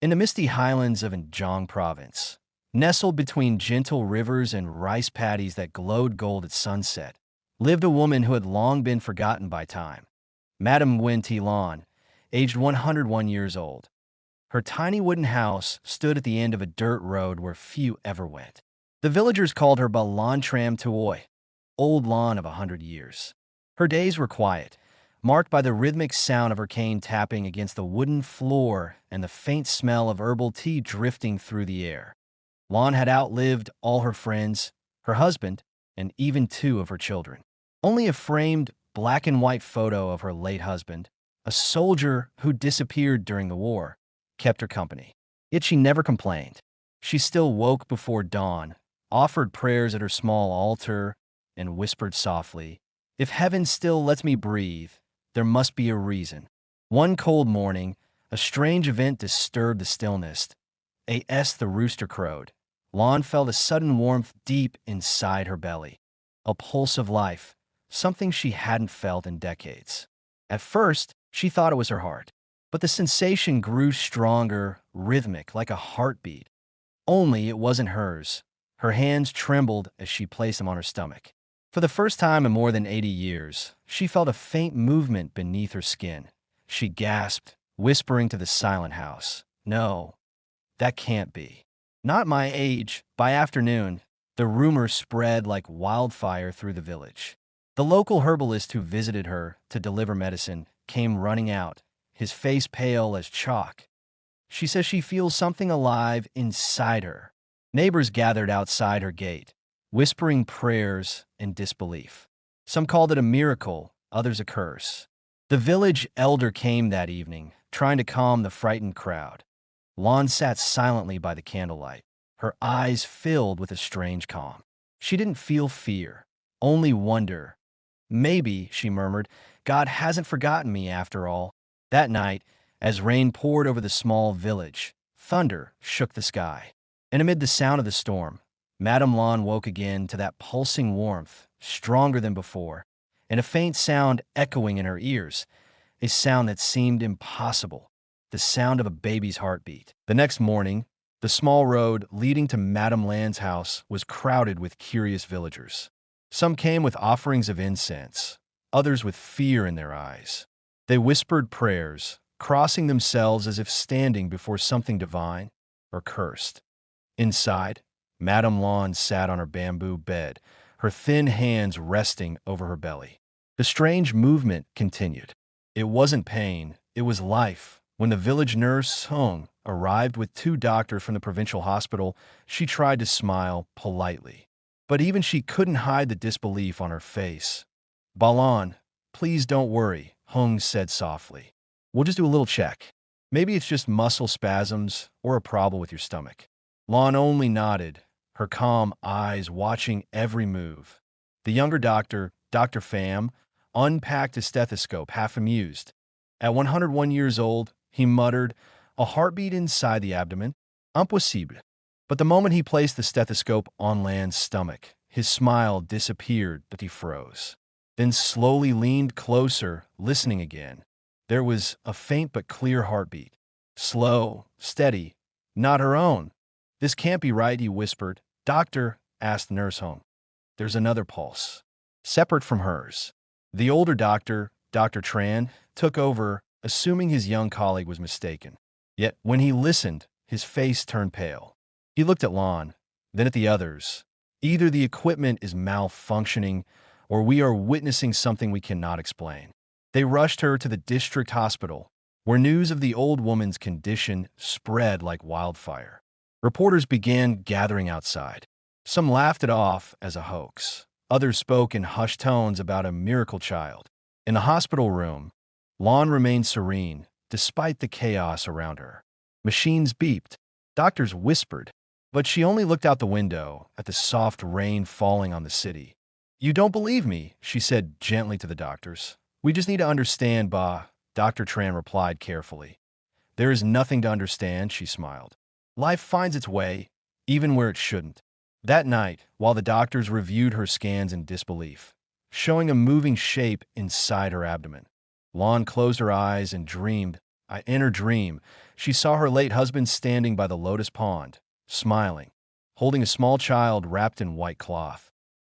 In the misty highlands of Njong province, nestled between gentle rivers and rice paddies that glowed gold at sunset, lived a woman who had long been forgotten by time. Madam Lan, aged 101 years old. Her tiny wooden house stood at the end of a dirt road where few ever went. The villagers called her Lan Tram Tuoi, Old Lan of 100 years. Her days were quiet, marked by the rhythmic sound of her cane tapping against the wooden floor and the faint smell of herbal tea drifting through the air. Lan had outlived all her friends, her husband, and even two of her children. Only a framed black and white photo of her late husband, a soldier who disappeared during the war, kept her company. Yet she never complained. She still woke before dawn, offered prayers at her small altar, and whispered softly, "If heaven still lets me breathe, there must be a reason." One cold morning, a strange event disturbed the stillness. As the rooster crowed, Lan felt a sudden warmth deep inside her belly. A pulse of life, something she hadn't felt in decades. At first, she thought it was her heart, but the sensation grew stronger, rhythmic, like a heartbeat. Only it wasn't hers. Her hands trembled as she placed them on her stomach. For the first time in more than 80 years, she felt a faint movement beneath her skin. She gasped, whispering to the silent house, "No, that can't be. Not my age." By afternoon, the rumor spread like wildfire through the village. The local herbalist who visited her to deliver medicine came running out, his face pale as chalk. "She says she feels something alive inside her." Neighbors gathered outside her gate, whispering prayers in disbelief. Some called it a miracle, others a curse. The village elder came that evening, trying to calm the frightened crowd. Lan sat silently by the candlelight, her eyes filled with a strange calm. She didn't feel fear, only wonder. "Maybe," she murmured, "God hasn't forgotten me after all." That night, as rain poured over the small village, thunder shook the sky. And amid the sound of the storm, Madam Lan woke again to that pulsing warmth, stronger than before, and a faint sound echoing in her ears, a sound that seemed impossible, the sound of a baby's heartbeat. The next morning, the small road leading to Madam Lan's house was crowded with curious villagers. Some came with offerings of incense, others with fear in their eyes. They whispered prayers, crossing themselves as if standing before something divine or cursed. Inside, Madam Lan sat on her bamboo bed, her thin hands resting over her belly. The strange movement continued. It wasn't pain, it was life. When the village nurse, Hung, arrived with two doctors from the provincial hospital, she tried to smile politely. But even she couldn't hide the disbelief on her face. "Balan, please don't worry," Hung said softly. "We'll just do a little check. Maybe it's just muscle spasms or a problem with your stomach." Lan only nodded, her calm eyes watching every move. The younger doctor, Dr. Pham, unpacked his stethoscope, half amused. At 101 years old, he muttered, "A heartbeat inside the abdomen? Impossible." But the moment he placed the stethoscope on Lan's stomach, his smile disappeared, but he froze. Then slowly leaned closer, listening again. There was a faint but clear heartbeat. Slow, steady, not her own. "This can't be right," he whispered. "Doctor," asked Nurse Hong. "There's another pulse, separate from hers." The older doctor, Dr. Tran, took over, assuming his young colleague was mistaken. Yet when he listened, his face turned pale. He looked at Lan, then at the others. "Either the equipment is malfunctioning, or we are witnessing something we cannot explain." They rushed her to the district hospital, where news of the old woman's condition spread like wildfire. Reporters began gathering outside. Some laughed it off as a hoax. Others spoke in hushed tones about a miracle child. In the hospital room, Lan remained serene, despite the chaos around her. Machines beeped. Doctors whispered. But she only looked out the window at the soft rain falling on the city. "You don't believe me," she said gently to the doctors. "We just need to understand, Dr. Tran replied carefully. "There is nothing to understand," she smiled. "Life finds its way, even where it shouldn't." That night, while the doctors reviewed her scans in disbelief, showing a moving shape inside her abdomen, Lan closed her eyes and dreamed. In her dream, she saw her late husband standing by the lotus pond, smiling, holding a small child wrapped in white cloth.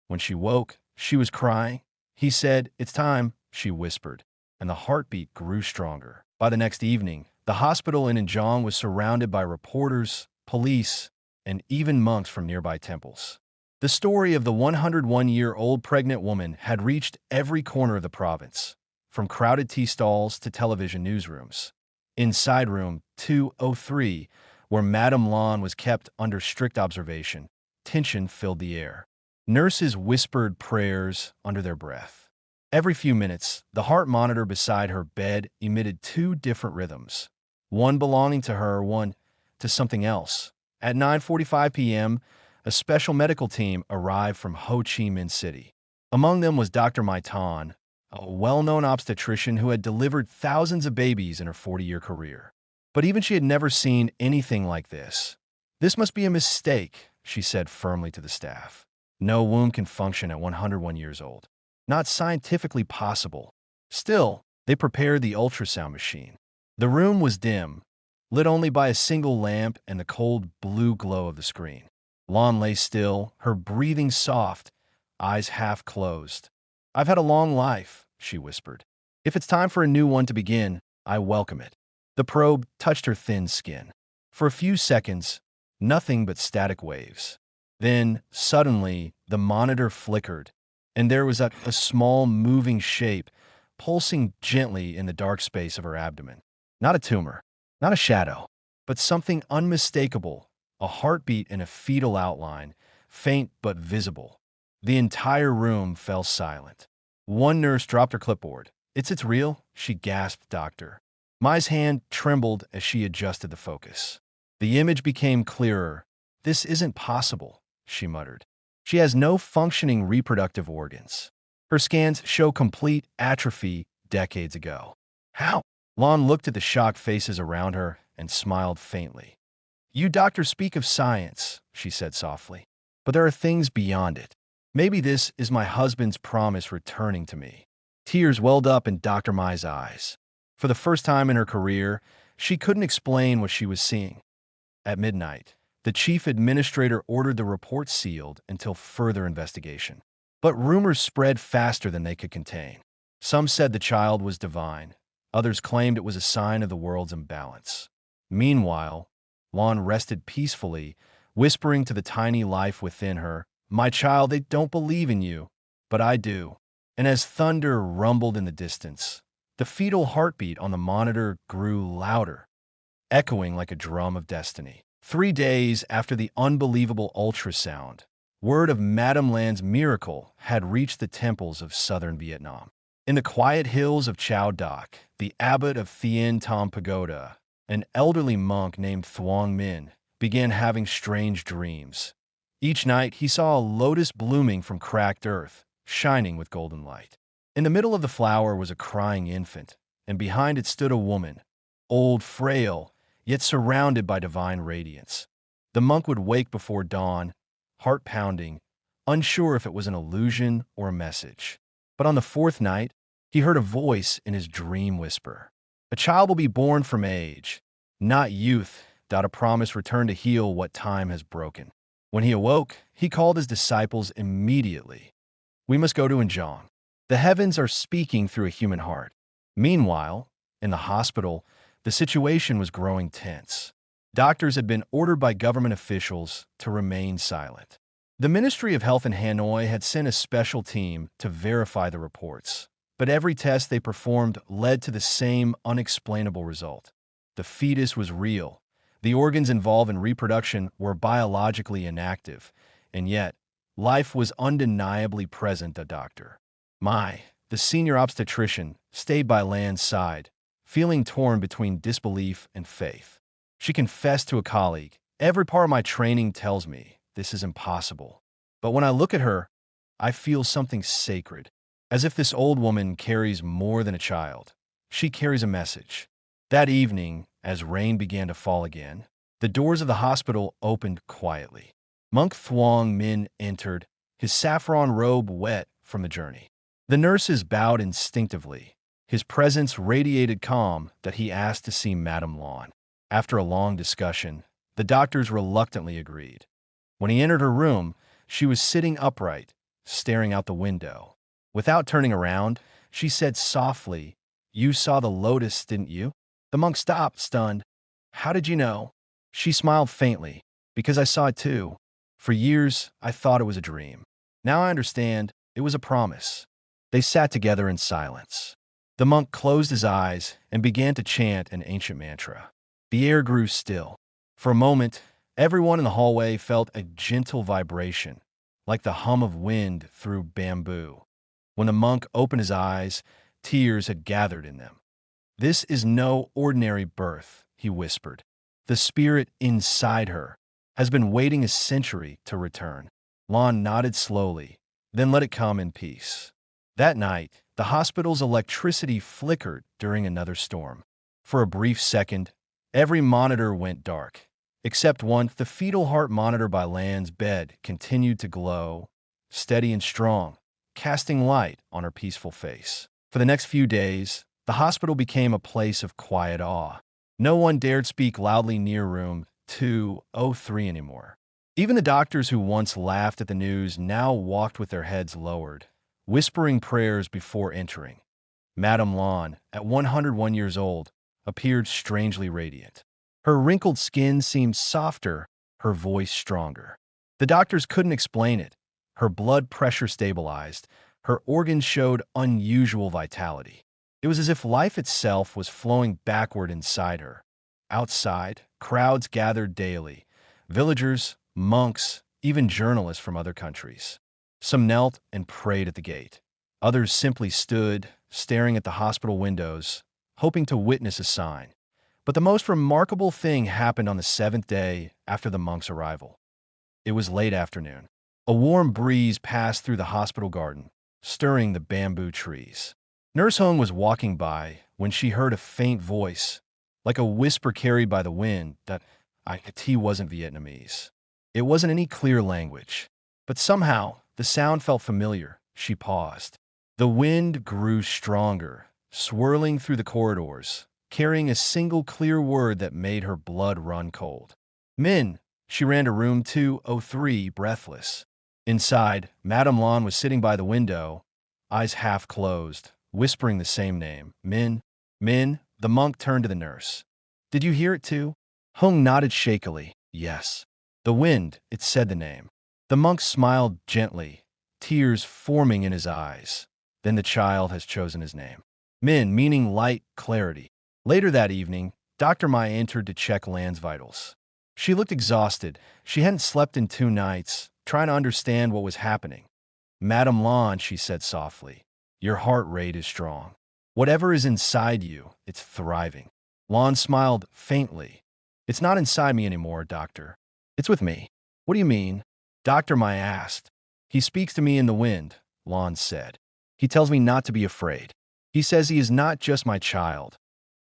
When she woke, she was crying. He said, "It's time," she whispered, and the heartbeat grew stronger. By the next evening, the hospital in Injong was surrounded by reporters, police, and even monks from nearby temples. The story of the 101-year-old pregnant woman had reached every corner of the province, from crowded tea stalls to television newsrooms. Inside room 203, where Madam Lan was kept under strict observation, tension filled the air. Nurses whispered prayers under their breath. Every few minutes, the heart monitor beside her bed emitted two different rhythms, one belonging to her, one to something else. At 9:45 p.m., a special medical team arrived from Ho Chi Minh City. Among them was Dr. Mai Tan, a well-known obstetrician who had delivered thousands of babies in her 40-year career. But even she had never seen anything like this. "This must be a mistake," she said firmly to the staff. "No womb can function at 101 years old. Not scientifically possible." Still, they prepared the ultrasound machine. The room was dim, lit only by a single lamp and the cold blue glow of the screen. Lan lay still, her breathing soft, eyes half closed. "I've had a long life," she whispered. "If it's time for a new one to begin, I welcome it." The probe touched her thin skin. For a few seconds, nothing but static waves. Then, suddenly, the monitor flickered, and there was a small moving shape pulsing gently in the dark space of her abdomen. Not a tumor, not a shadow, but something unmistakable, a heartbeat in a fetal outline, faint but visible. The entire room fell silent. One nurse dropped her clipboard. It's real," she gasped, "Doctor." Mai's hand trembled as she adjusted the focus. The image became clearer. "This isn't possible," she muttered. "She has no functioning reproductive organs. Her scans show complete atrophy decades ago." "How?" Lan looked at the shocked faces around her and smiled faintly. "You doctors speak of science," she said softly, "but there are things beyond it. Maybe this is my husband's promise returning to me." Tears welled up in Dr. Mai's eyes. For the first time in her career, she couldn't explain what she was seeing. At midnight, the chief administrator ordered the report sealed until further investigation. But rumors spread faster than they could contain. Some said the child was divine. Others claimed it was a sign of the world's imbalance. Meanwhile, Lan rested peacefully, whispering to the tiny life within her, "My child, they don't believe in you, but I do." And as thunder rumbled in the distance, the fetal heartbeat on the monitor grew louder, echoing like a drum of destiny. 3 days after the unbelievable ultrasound, word of Madam Lan's miracle had reached the temples of southern Vietnam. In the quiet hills of Chao Doc, the abbot of Thien Tom Pagoda, an elderly monk named Thuong Minh, began having strange dreams. Each night, he saw a lotus blooming from cracked earth, shining with golden light. In the middle of the flower was a crying infant, and behind it stood a woman, old, frail, yet surrounded by divine radiance. The monk would wake before dawn, heart pounding, unsure if it was an illusion or a message. But on the 4th night, he heard a voice in his dream whisper, "A child will be born from age, not youth, that a promise return to heal what time has broken." When he awoke, he called his disciples immediately. "We must go to Injong. The heavens are speaking through a human heart." Meanwhile, in the hospital, the situation was growing tense. Doctors had been ordered by government officials to remain silent. The Ministry of Health in Hanoi had sent a special team to verify the reports, but every test they performed led to the same unexplainable result. The fetus was real. The organs involved in reproduction were biologically inactive, and yet life was undeniably present. Dr. Mai, the senior obstetrician, stayed by Lan's side, feeling torn between disbelief and faith. She confessed to a colleague, "Every part of my training tells me this is impossible. But when I look at her, I feel something sacred, as if this old woman carries more than a child. She carries a message." That evening, as rain began to fall again, the doors of the hospital opened quietly. Monk Thuong Minh entered, his saffron robe wet from the journey. The nurses bowed instinctively. His presence radiated calm that he asked to see Madam Lan. After a long discussion, the doctors reluctantly agreed. When he entered her room, she was sitting upright, staring out the window. Without turning around, she said softly, "You saw the lotus, didn't you?" The monk stopped, stunned. "How did you know?" She smiled faintly. "Because I saw it too. For years, I thought it was a dream. Now I understand it was a promise." They sat together in silence. The monk closed his eyes and began to chant an ancient mantra. The air grew still. For a moment, everyone in the hallway felt a gentle vibration, like the hum of wind through bamboo. When the monk opened his eyes, tears had gathered in them. "This is no ordinary birth," he whispered. "The spirit inside her has been waiting a century to return." Lan nodded slowly, then let it come in peace. That night, the hospital's electricity flickered during another storm. For a brief second, every monitor went dark, except one. The fetal heart monitor by Lan's bed continued to glow, steady and strong, casting light on her peaceful face. For the next few days, the hospital became a place of quiet awe. No one dared speak loudly near room 203 anymore. Even the doctors who once laughed at the news now walked with their heads lowered, whispering prayers before entering. Madam Lan, at 101 years old, appeared strangely radiant. Her wrinkled skin seemed softer, her voice stronger. The doctors couldn't explain it. Her blood pressure stabilized, her organs showed unusual vitality. It was as if life itself was flowing backward inside her. Outside, crowds gathered daily. Villagers, monks, even journalists from other countries. Some knelt and prayed at the gate. Others simply stood, staring at the hospital windows, hoping to witness a sign. But the most remarkable thing happened on the 7th day after the monk's arrival. It was late afternoon. A warm breeze passed through the hospital garden, stirring the bamboo trees. Nurse Hong was walking by when she heard a faint voice, like a whisper carried by the wind, that it wasn't Vietnamese. It wasn't any clear language, but somehow the sound felt familiar. She paused. The wind grew stronger, swirling through the corridors, carrying a single clear word that made her blood run cold. "Min." She ran to room 203, breathless. Inside, Madam Lan was sitting by the window, eyes half closed, whispering the same name. "Min, Min." The monk turned to the nurse. "Did you hear it too?" Hong nodded shakily. "Yes." "The wind," it said the name. The monk smiled gently, tears forming in his eyes. "Then the child has chosen his name. Min, meaning light, clarity." Later that evening, Dr. Mai entered to check Lan's vitals. She looked exhausted. She hadn't slept in 2 nights, trying to understand what was happening. "Madam Lan," she said softly, "your heart rate is strong. Whatever is inside you, it's thriving." Lan smiled faintly. "It's not inside me anymore, doctor. It's with me." "What do you mean?" Dr. Mai asked. "He speaks to me in the wind," Lan said. "He tells me not to be afraid. He says he is not just my child.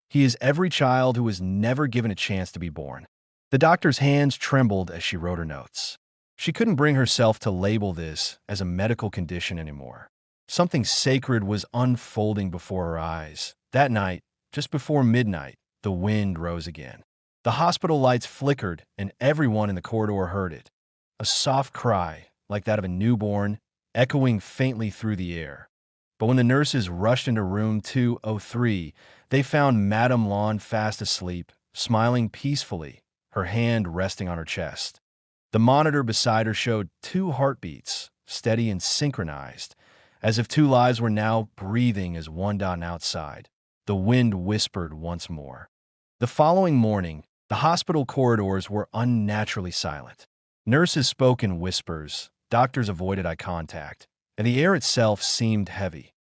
He is every child who was never given a chance to be born." The doctor's hands trembled as she wrote her notes. She couldn't bring herself to label this as a medical condition anymore. Something sacred was unfolding before her eyes. That night, just before midnight, the wind rose again. The hospital lights flickered, and everyone in the corridor heard it. A soft cry, like that of a newborn, echoing faintly through the air. But when the nurses rushed into room 203, they found Madam Lan fast asleep, smiling peacefully, her hand resting on her chest. The monitor beside her showed 2 heartbeats, steady and synchronized, as if 2 lives were now breathing as one dot outside. The wind whispered once more. The following morning, the hospital corridors were unnaturally silent. Nurses spoke in whispers, doctors avoided eye contact, and the air itself seemed heavy,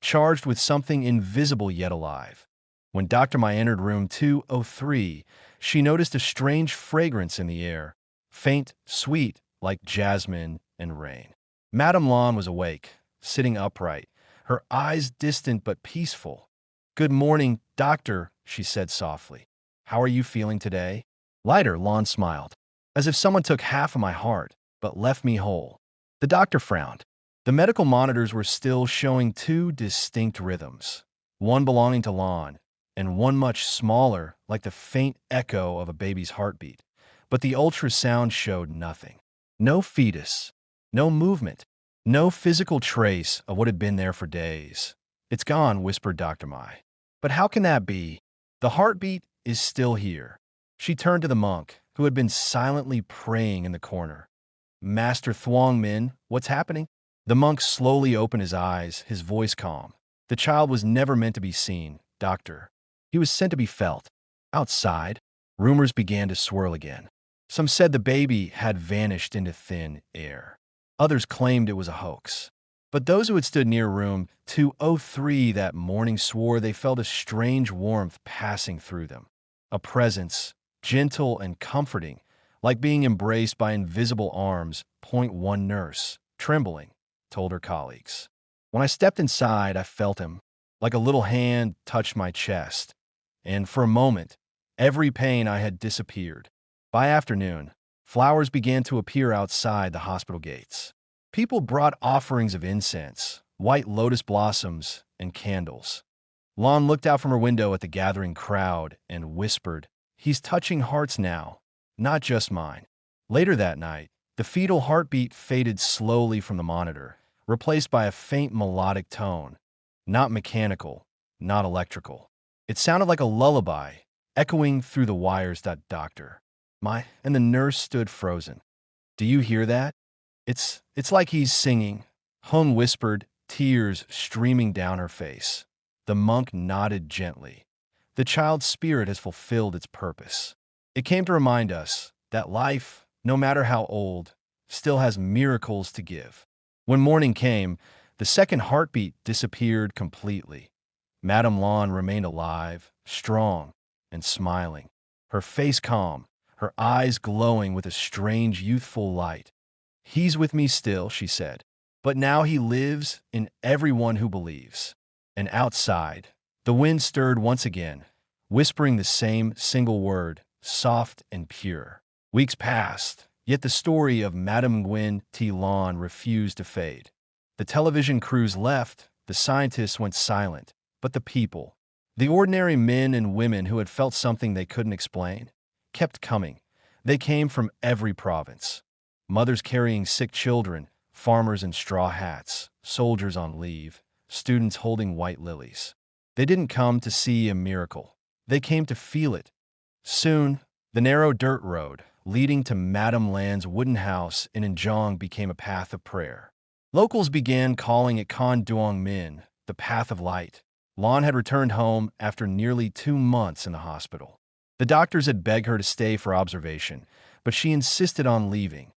charged with something invisible yet alive. When Dr. Mai entered room 203, she noticed a strange fragrance in the air, faint, sweet, like jasmine and rain. Madam Lan was awake, sitting upright, her eyes distant but peaceful. "Good morning, doctor," she said softly. "How are you feeling today?" "Lighter," Lan smiled. "As if someone took half of my heart, but left me whole." The doctor frowned. The medical monitors were still showing 2 distinct rhythms, one belonging to Lan, and one much smaller, like the faint echo of a baby's heartbeat. But the ultrasound showed nothing. No fetus, no movement, no physical trace of what had been there for days. "It's gone," whispered Dr. Mai. "But how can that be? The heartbeat is still here." She turned to the monk, who had been silently praying in the corner. "Master Thuong Min, what's happening?" The monk slowly opened his eyes, his voice calm. "The child was never meant to be seen, doctor. He was sent to be felt." Outside, rumors began to swirl again. Some said the baby had vanished into thin air. Others claimed it was a hoax. But those who had stood near room 203 that morning swore they felt a strange warmth passing through them. A presence, gentle and comforting, like being embraced by invisible arms. One nurse, trembling, told her colleagues. When I stepped inside, I felt him, like a little hand touched my chest. And for a moment, every pain I had disappeared. By afternoon, flowers began to appear outside the hospital gates. People brought offerings of incense, white lotus blossoms, and candles. Lan looked out from her window at the gathering crowd and whispered, "He's touching hearts now, not just mine." Later that night, the fetal heartbeat faded slowly from the monitor, replaced by a faint melodic tone, not mechanical, not electrical. It sounded like a lullaby, echoing through the wires. "Doctor, and the nurse stood frozen. "Do you hear that? It's like he's singing," Hung whispered, tears streaming down her face. The monk nodded gently. "The child's spirit has fulfilled its purpose." It came to remind us that life, no matter how old, still has miracles to give. When morning came, the second heartbeat disappeared completely. Madam Lan remained alive, strong, and smiling, her face calm, her eyes glowing with a strange youthful light. "He's with me still," she said, "but now he lives in everyone who believes." And outside, the wind stirred once again, whispering the same single word, soft and pure. Weeks passed, yet the story of Madam Lan refused to fade. The television crews left, the scientists went silent, but the people, the ordinary men and women who had felt something they couldn't explain, kept coming. They came from every province. Mothers carrying sick children, farmers in straw hats, soldiers on leave, students holding white lilies. They didn't come to see a miracle. They came to feel it. Soon, the narrow dirt road leading to Madam Lan's wooden house in Njong became a path of prayer. Locals began calling it Kon Duong Min, the path of light. Lan had returned home after nearly 2 months in the hospital. The doctors had begged her to stay for observation, but she insisted on leaving.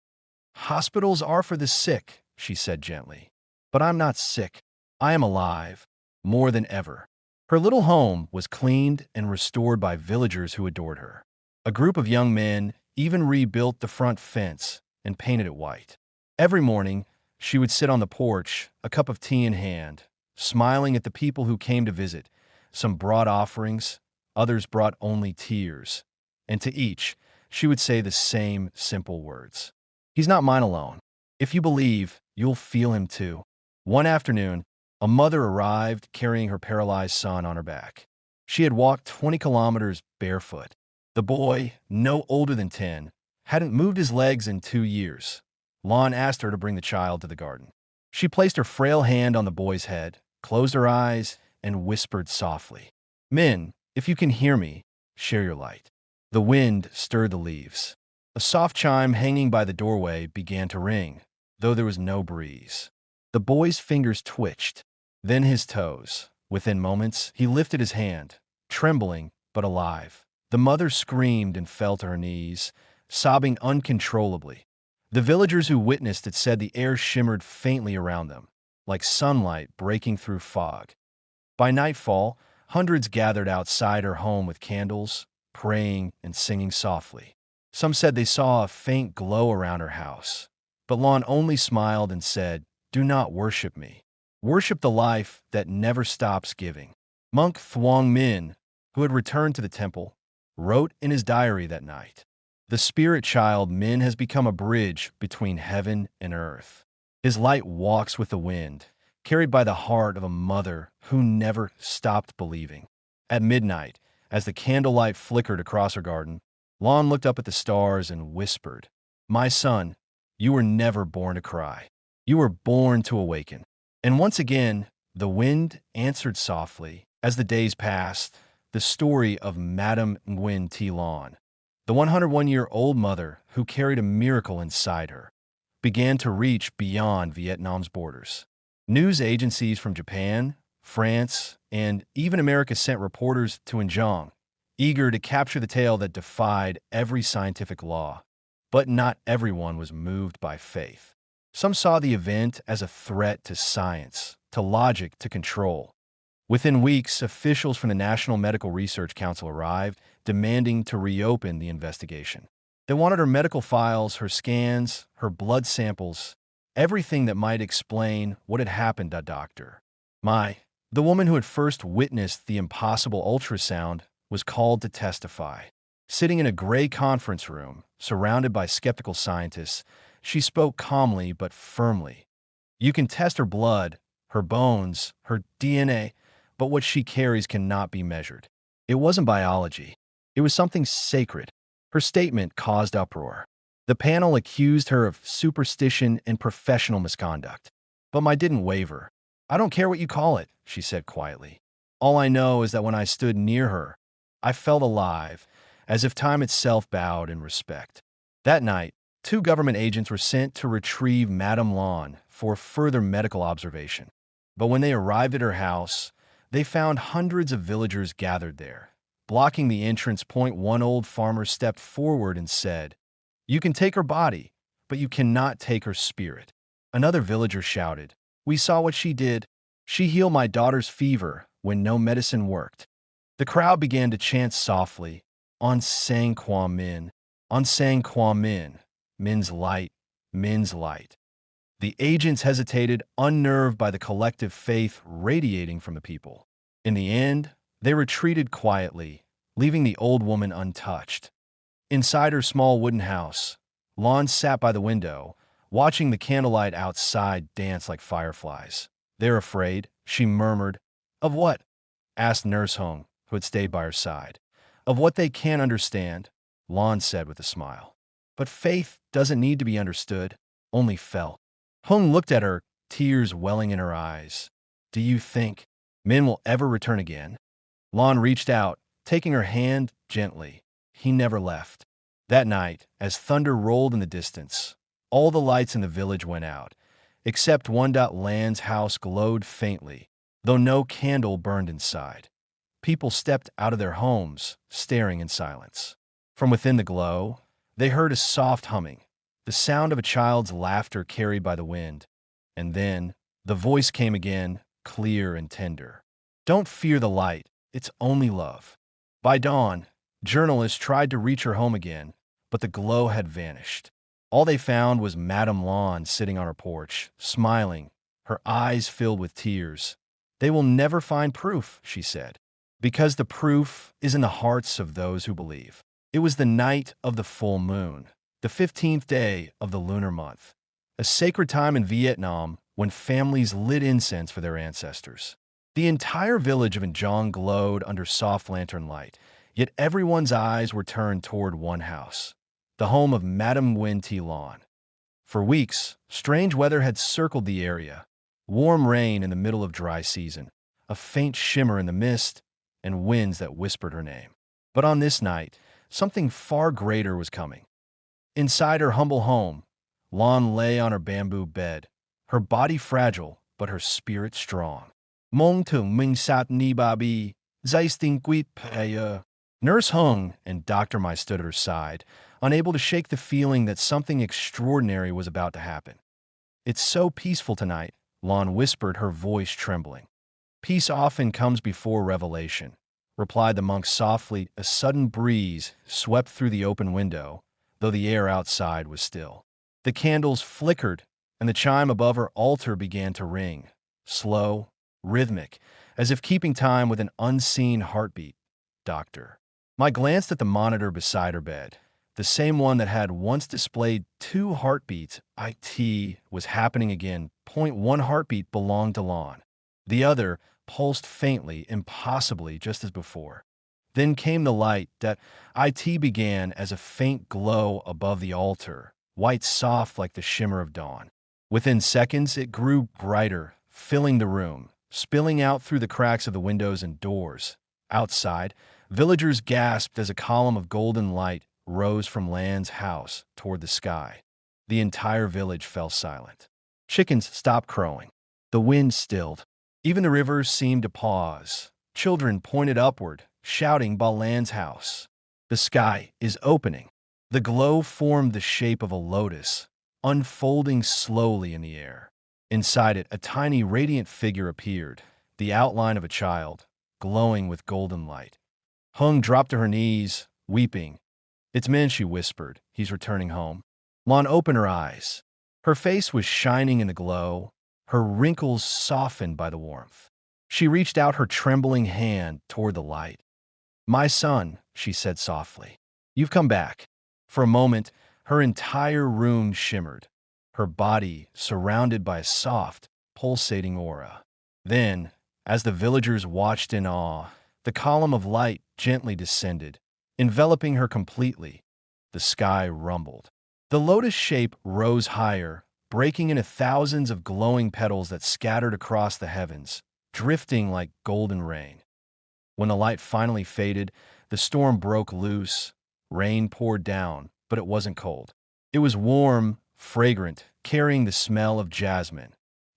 "Hospitals are for the sick," she said gently. "But I'm not sick. I am alive, more than ever." Her little home was cleaned and restored by villagers who adored her. A group of young men even rebuilt the front fence and painted it white. Every morning, she would sit on the porch, a cup of tea in hand, smiling at the people who came to visit. Some brought offerings, others brought only tears. And to each, she would say the same simple words. "He's not mine alone. If you believe, you'll feel him too." One afternoon, a mother arrived carrying her paralyzed son on her back. She had walked 20 kilometers barefoot. The boy, no older than 10, hadn't moved his legs in 2 years. Lan asked her to bring the child to the garden. She placed her frail hand on the boy's head, closed her eyes, and whispered softly, "Min, if you can hear me, share your light." The wind stirred the leaves. A soft chime hanging by the doorway began to ring, though there was no breeze. The boy's fingers twitched, then his toes. Within moments, he lifted his hand, trembling but alive. The mother screamed and fell to her knees, sobbing uncontrollably. The villagers who witnessed it said the air shimmered faintly around them, like sunlight breaking through fog. By nightfall, hundreds gathered outside her home with candles, praying and singing softly. Some said they saw a faint glow around her house, but Lan only smiled and said, "Do not worship me. Worship the life that never stops giving." Monk Thuong Min, who had returned to the temple, wrote in his diary that night, "The spirit child Min has become a bridge between heaven and earth. His light walks with the wind, carried by the heart of a mother who never stopped believing." At midnight, as the candlelight flickered across her garden, Lan looked up at the stars and whispered, "My son, you were never born to cry. You were born to awaken." And once again, the wind answered softly. As the days passed, the story of Madam Lan, the 101-year-old mother who carried a miracle inside her, began to reach beyond Vietnam's borders. News agencies from Japan, France, and even America sent reporters to Injong, eager to capture the tale that defied every scientific law. But not everyone was moved by faith. Some saw the event as a threat to science, to logic, to control. Within weeks, officials from the National Medical Research Council arrived, demanding to reopen the investigation. They wanted her medical files, her scans, her blood samples, everything that might explain what had happened to Dr. Mai. The woman who had first witnessed the impossible ultrasound was called to testify. Sitting in a gray conference room, surrounded by skeptical scientists, she spoke calmly but firmly. You can test her blood, her bones, her DNA, but what she carries cannot be measured. It wasn't biology. It was something sacred. Her statement caused uproar. The panel accused her of superstition and professional misconduct. But Mai didn't waver. "I don't care what you call it," she said quietly. "All I know is that when I stood near her, I felt alive, as if time itself bowed in respect." That night, 2 government agents were sent to retrieve Madam Lan for further medical observation. But when they arrived at her house, they found hundreds of villagers gathered there. Blocking the entrance point, one old farmer stepped forward and said, "You can take her body, but you cannot take her spirit." Another villager shouted, "We saw what she did. She healed my daughter's fever when no medicine worked." The crowd began to chant softly, "On sang Kwam Min, on sang Kwam Min, Min's light, Min's light." The agents hesitated, unnerved by the collective faith radiating from the people. In the end, they retreated quietly, leaving the old woman untouched. Inside her small wooden house, Lan sat by the window, watching the candlelight outside dance like fireflies. "They're afraid," she murmured. "Of what?" asked Nurse Hung, who had stayed by her side. "Of what they can't understand," Lan said with a smile. "But faith doesn't need to be understood, only felt." Hung looked at her, tears welling in her eyes. "Do you think Min will ever return again?" Lan reached out, taking her hand gently. He never left. That night, as thunder rolled in the distance, all the lights in the village went out, except one. Lan's house glowed faintly, though no candle burned inside. People stepped out of their homes, staring in silence. From within the glow, they heard a soft humming, the sound of a child's laughter carried by the wind. And then, the voice came again, clear and tender. "Don't fear the light, it's only love." By dawn, journalists tried to reach her home again, but the glow had vanished. All they found was Madam Lan sitting on her porch, smiling, her eyes filled with tears. "They will never find proof," she said, "because the proof is in the hearts of those who believe." It was the night of the full moon, the 15th day of the lunar month, a sacred time in Vietnam when families lit incense for their ancestors. The entire village of Injong glowed under soft lantern light, yet everyone's eyes were turned toward one house, the home of Madam Lan. For weeks, strange weather had circled the area. Warm rain in the middle of dry season, a faint shimmer in the mist, and winds that whispered her name. But on this night, something far greater was coming. Inside her humble home, Lan lay on her bamboo bed, her body fragile, but her spirit strong. "Mong tung ming sat ni ba bi, zaisting quit paya." Nurse Hung and Dr. Mai stood at her side, unable to shake the feeling that something extraordinary was about to happen. "It's so peaceful tonight," Lan whispered, her voice trembling. "Peace often comes before revelation," replied the monk softly. A sudden breeze swept through the open window, though the air outside was still. The candles flickered, and the chime above her altar began to ring, slow, rhythmic, as if keeping time with an unseen heartbeat. Dr. Mai glanced at the monitor beside her bed, the same one that had once displayed 2 heartbeats. It was happening again. Point 1 heartbeat belonged to Lan. The other, pulsed faintly, impossibly, just as before. Then came the light that it began as a faint glow above the altar, white soft like the shimmer of dawn. Within seconds, it grew brighter, filling the room, spilling out through the cracks of the windows and doors. Outside, villagers gasped as a column of golden light rose from Lan's house toward the sky. The entire village fell silent. Chickens stopped crowing. The wind stilled. Even the river seemed to pause. Children pointed upward, shouting by Lan's house. The sky is opening. The glow formed the shape of a lotus, unfolding slowly in the air. Inside it, a tiny radiant figure appeared, the outline of a child, glowing with golden light. Hung dropped to her knees, weeping. "It's Min," she whispered. "He's returning home." Lan opened her eyes. Her face was shining in the glow, her wrinkles softened by the warmth. She reached out her trembling hand toward the light. "My son," she said softly, "you've come back." For a moment, her entire room shimmered, her body surrounded by a soft, pulsating aura. Then, as the villagers watched in awe, the column of light gently descended, enveloping her completely. The sky rumbled. The lotus shape rose higher, breaking into thousands of glowing petals that scattered across the heavens, drifting like golden rain. When the light finally faded, the storm broke loose. Rain poured down, but it wasn't cold. It was warm, fragrant, carrying the smell of jasmine.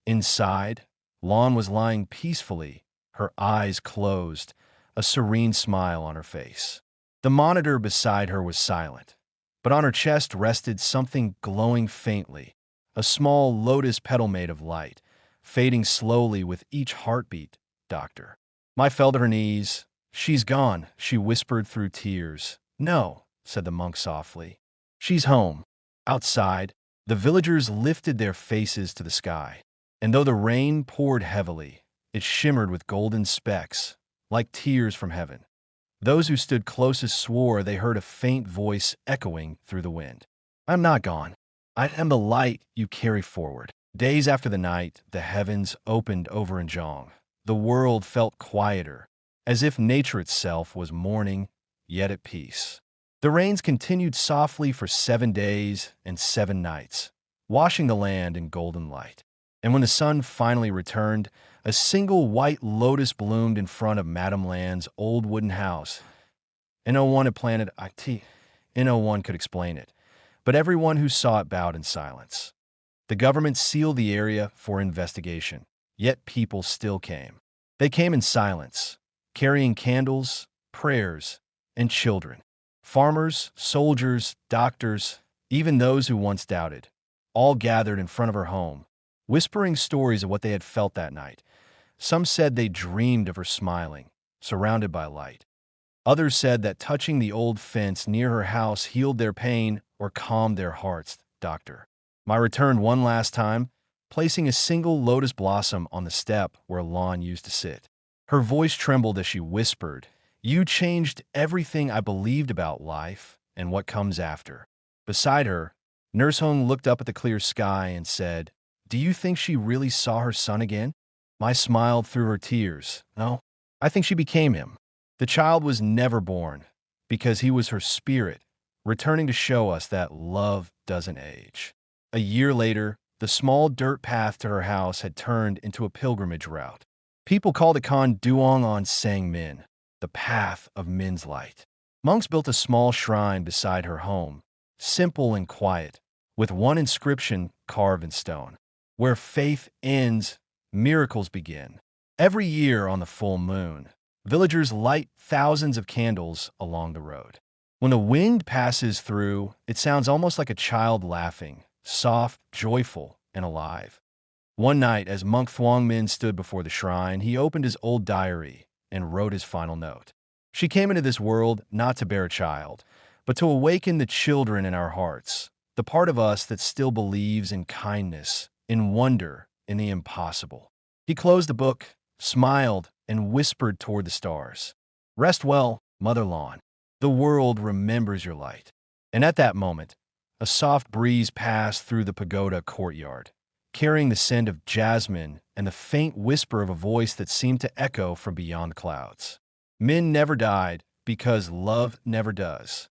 Inside, Lan was lying peacefully, her eyes closed, a serene smile on her face. The monitor beside her was silent, but on her chest rested something glowing faintly, a small lotus petal made of light, fading slowly with each heartbeat. "Doctor." Mai fell to her knees. "She's gone," she whispered through tears. "No," said the monk softly. "She's home." Outside, the villagers lifted their faces to the sky, and though the rain poured heavily, it shimmered with golden specks, like tears from heaven. Those who stood closest swore they heard a faint voice echoing through the wind. "I'm not gone. I am the light you carry forward." Days after the night, the heavens opened over Njong. The world felt quieter, as if nature itself was mourning, yet at peace. The rains continued softly for 7 days and 7 nights, washing the land in golden light. And when the sun finally returned, a single white lotus bloomed in front of Madam Lan's old wooden house. And no one had planted it, and no one could explain it, but everyone who saw it bowed in silence. The government sealed the area for investigation, yet people still came. They came in silence, carrying candles, prayers, and children. Farmers, soldiers, doctors, even those who once doubted, all gathered in front of her home, whispering stories of what they had felt that night. Some said they dreamed of her smiling, surrounded by light. Others said that touching the old fence near her house healed their pain or calmed their hearts. Doctor. Mai returned one last time, placing a single lotus blossom on the step where Lan used to sit. Her voice trembled as she whispered, "You changed everything I believed about life and what comes after." Beside her, Nurse Hong looked up at the clear sky and said, "Do you think she really saw her son again?" Mai smiled through her tears. "No, I think she became him. The child was never born, because he was her spirit, returning to show us that love doesn't age." A year later, the small dirt path to her house had turned into a pilgrimage route. People called it Kan Duong on Sang Min, the path of Min's light. Monks built a small shrine beside her home, simple and quiet, with one inscription carved in stone. "Where faith ends, miracles begin." Every year on the full moon, villagers light thousands of candles along the road. When the wind passes through, it sounds almost like a child laughing, soft, joyful, and alive. One night, as Monk Thuong Min stood before the shrine, he opened his old diary and wrote his final note. "She came into this world not to bear a child, but to awaken the children in our hearts, the part of us that still believes in kindness, in wonder, in the impossible." He closed the book, smiled, and whispered toward the stars, "Rest well, Mother Lan. The world remembers your light." And at that moment, a soft breeze passed through the pagoda courtyard, carrying the scent of jasmine and the faint whisper of a voice that seemed to echo from beyond the clouds. Men never died because love never does.